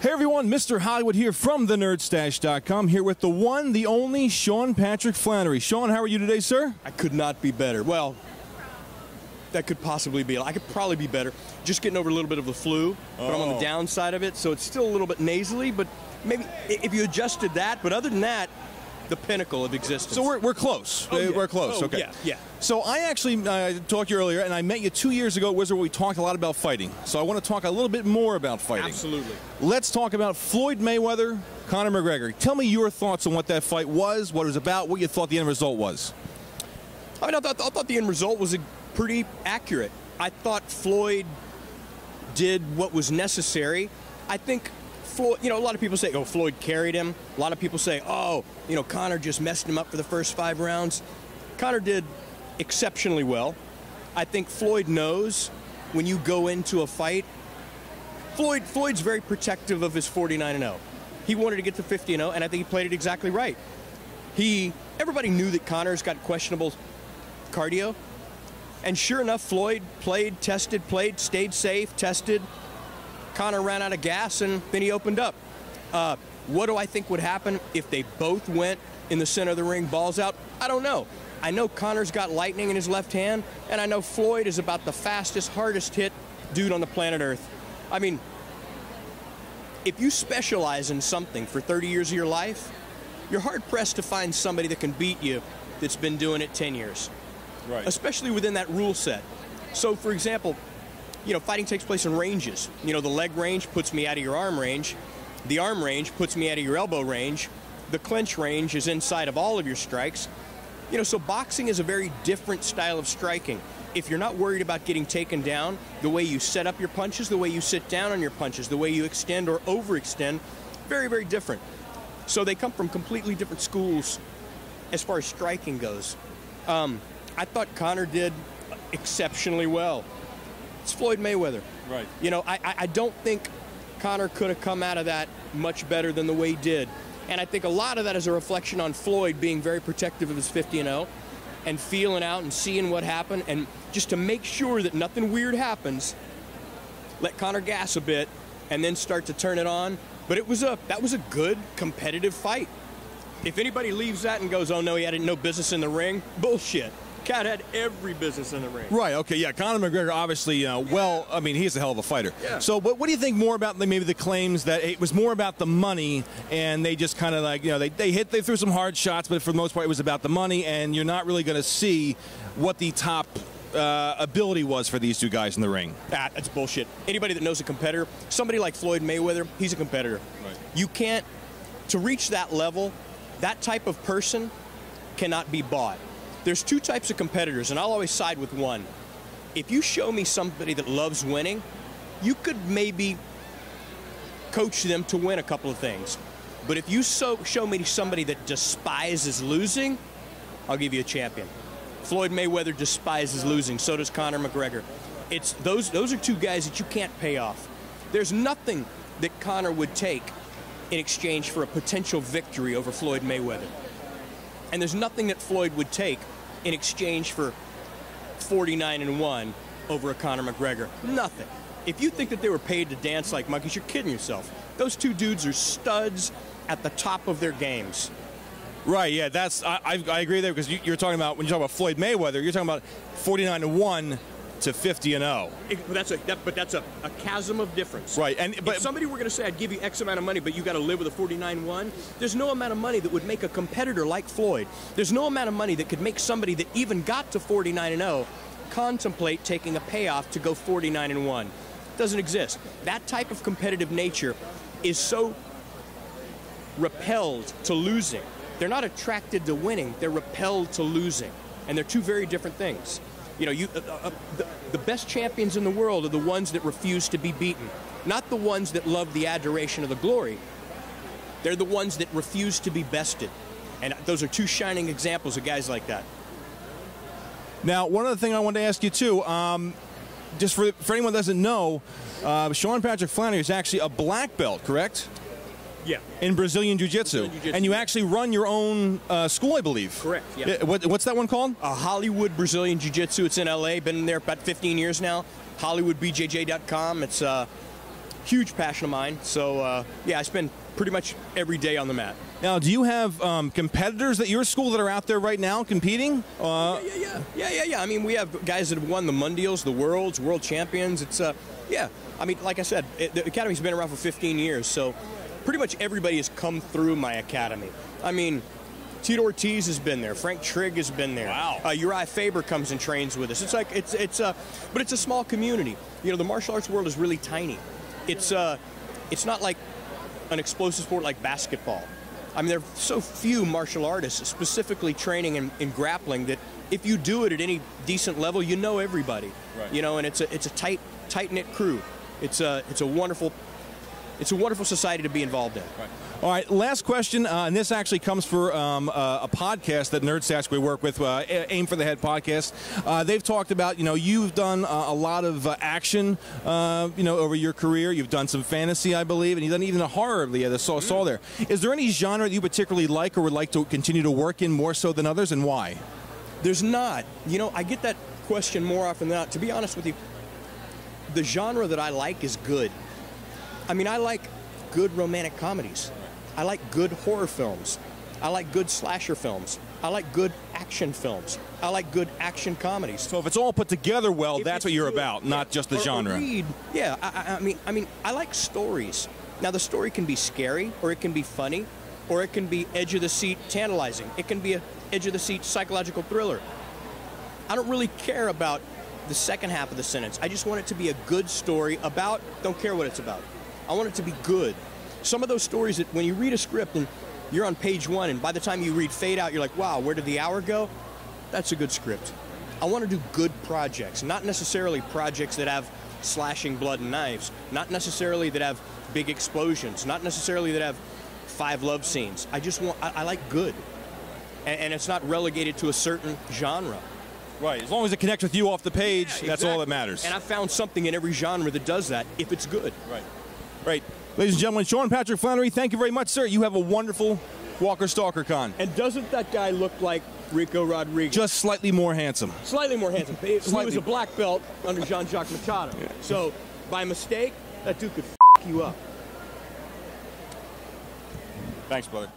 Hey everyone, Mr. Hollywood here from the NERDSTASH.com, here with the one, the only Sean Patrick Flanery. Sean, how are you today, sir? I could not be better. Well, that could possibly be. I could probably be better. Just getting over a little bit of the flu, but I'm on the downside of it, so it's still a little bit nasally, but maybe if you adjusted that, but other than that, the pinnacle of existence. So we're close. Oh, yeah. We're close, okay. Yeah. So I actually talked to you earlier, and I met you 2 years ago at Wizard where we talked a lot about fighting. So I want to talk a little bit more about fighting. Absolutely. Let's talk about Floyd Mayweather, Conor McGregor. Tell me your thoughts on what that fight was, what it was about, what you thought the end result was. I mean, I thought the end result was pretty accurate. I thought Floyd did what was necessary. I think Floyd, a lot of people say, oh, Floyd carried him. A lot of people say, oh, Conor just messed him up for the first 5 rounds. Conor did exceptionally well. I think Floyd knows when you go into a fight, Floyd's very protective of his 49-0. He wanted to get to 50-0, and I think he played it exactly right. Everybody knew that Conor's got questionable cardio, and sure enough, Floyd played, tested, stayed safe, tested. Conor ran out of gas, and then he opened up. What do I think would happen if they both went in the center of the ring, balls out? I don't know. I know Conor's got lightning in his left hand, and I know Floyd is about the fastest, hardest hit dude on the planet Earth. I mean, if you specialize in something for 30 years of your life, you're hard-pressed to find somebody that can beat you that's been doing it 10 years. Right. Especially within that rule set. So, for example, fighting takes place in ranges. The leg range puts me out of your arm range. The arm range puts me out of your elbow range. The clinch range is inside of all of your strikes. So boxing is a very different style of striking. If you're not worried about getting taken down, the way you set up your punches, the way you sit down on your punches, the way you extend or overextend, very, very different. So they come from completely different schools as far as striking goes. I thought Conor did exceptionally well. It's Floyd Mayweather. Right. I don't think Conor could have come out of that much better than the way he did. And I think a lot of that is a reflection on Floyd being very protective of his 50-0 and feeling out and seeing what happened, and just to make sure that nothing weird happens, let Conor gas a bit and then start to turn it on. But that was a good competitive fight. If anybody leaves that and goes, oh no, he had no business in the ring, bullshit. Cat had every business in the ring. Right, okay, yeah. Conor McGregor, obviously, he's a hell of a fighter. Yeah. So, what do you think more about maybe the claims that it was more about the money, and they just kind of they threw some hard shots, but for the most part, it was about the money, and you're not really going to see what the top ability was for these two guys in the ring? That's bullshit. Anybody that knows a competitor, somebody like Floyd Mayweather, he's a competitor. Right. You can't, to reach that level, that type of person cannot be bought. There's 2 types of competitors, and I'll always side with one. If you show me somebody that loves winning, you could maybe coach them to win a couple of things. But if you show me somebody that despises losing, I'll give you a champion. Floyd Mayweather despises losing. So does Conor McGregor. Those are 2 guys that you can't pay off. There's nothing that Conor would take in exchange for a potential victory over Floyd Mayweather. And there's nothing that Floyd would take in exchange for 49-1 over a Conor McGregor. Nothing. If you think that they were paid to dance like monkeys, you're kidding yourself. Those 2 dudes are studs at the top of their games. Right, yeah, I agree there, because you're talking about, when you talk about Floyd Mayweather, you're talking about 49-1 to 50-0. But that's a chasm of difference. Right, but if somebody were going to say, I'd give you X amount of money, but you got to live with a 49-1, there's no amount of money that would make a competitor like Floyd. There's no amount of money that could make somebody that even got to 49-0 contemplate taking a payoff to go 49-1. Doesn't exist. That type of competitive nature is so repelled to losing. They're not attracted to winning. They're repelled to losing. And they're 2 very different things. The best champions in the world are the ones that refuse to be beaten, not the ones that love the adoration of the glory. They're the ones that refuse to be bested. And those are 2 shining examples of guys like that. Now, one other thing I wanted to ask you, too, just for anyone that doesn't know, Sean Patrick Flanery is actually a black belt, correct? Yeah. In Brazilian Jiu-Jitsu. And you actually run your own school, I believe. Correct, yeah. What's that one called? Hollywood Brazilian Jiu-Jitsu. It's in L.A. Been there about 15 years now. HollywoodBJJ.com. It's huge passion of mine. So, yeah, I spend pretty much every day on the mat. Now, do you have competitors at your school that are out there right now competing? Yeah. I mean, we have guys that have won the Mundials, the Worlds, world champions. It's, yeah. I mean, like I said, the Academy's been around for 15 years, so pretty much everybody has come through my academy. I mean, Tito Ortiz has been there. Frank Trigg has been there. Wow. Uriah Faber comes and trains with us. It's like but it's a small community. You know, the martial arts world is really tiny. It's not like an explosive sport like basketball. I mean, there are so few martial artists specifically training in grappling that if you do it at any decent level, you know everybody. Right. You know, and it's a tight-knit crew. It's a wonderful society to be involved in. Right. All right, last question, and this actually comes for a podcast that NERDSTASH we work with, Aim for the Head podcast. They've talked about, you know, you've done a lot of action, you know, over your career. You've done some fantasy, I believe, and you've done even a horror. Yeah, saw there. Is there any genre that you particularly like or would like to continue to work in more so than others, and why? There's not. You know, I get that question more often than not. To be honest with you, the genre that I like is good. I mean, I like good romantic comedies. I like good horror films. I like good slasher films. I like good action films. I like good action comedies. So if it's all put together well, that's what you're about, not just the genre. Yeah, I mean, I like stories. Now, the story can be scary, or it can be funny, or it can be edge-of-the-seat tantalizing. It can be an edge-of-the-seat psychological thriller. I don't really care about the second half of the sentence. I just want it to be a good story about, don't care what it's about. I want it to be good. Some of those stories that when you read a script and you're on page 1 and by the time you read Fade Out, you're like, wow, where did the hour go? That's a good script. I want to do good projects, not necessarily projects that have slashing blood and knives, not necessarily that have big explosions, not necessarily that have 5 love scenes. I like good. And it's not relegated to a certain genre. Right, as long as it connects with you off the page, Yeah, that's all that matters. And I've found something in every genre that does that if it's good. Right. Right. Ladies and gentlemen, Sean Patrick Flanery, thank you very much, sir. You have a wonderful Walker Stalker Con. And doesn't that guy look like Rico Rodriguez? Just slightly more handsome. Slightly more handsome. He was a black belt under Jean-Jacques Machado. Yeah. So, by mistake, that dude could f*** you up. Thanks, brother.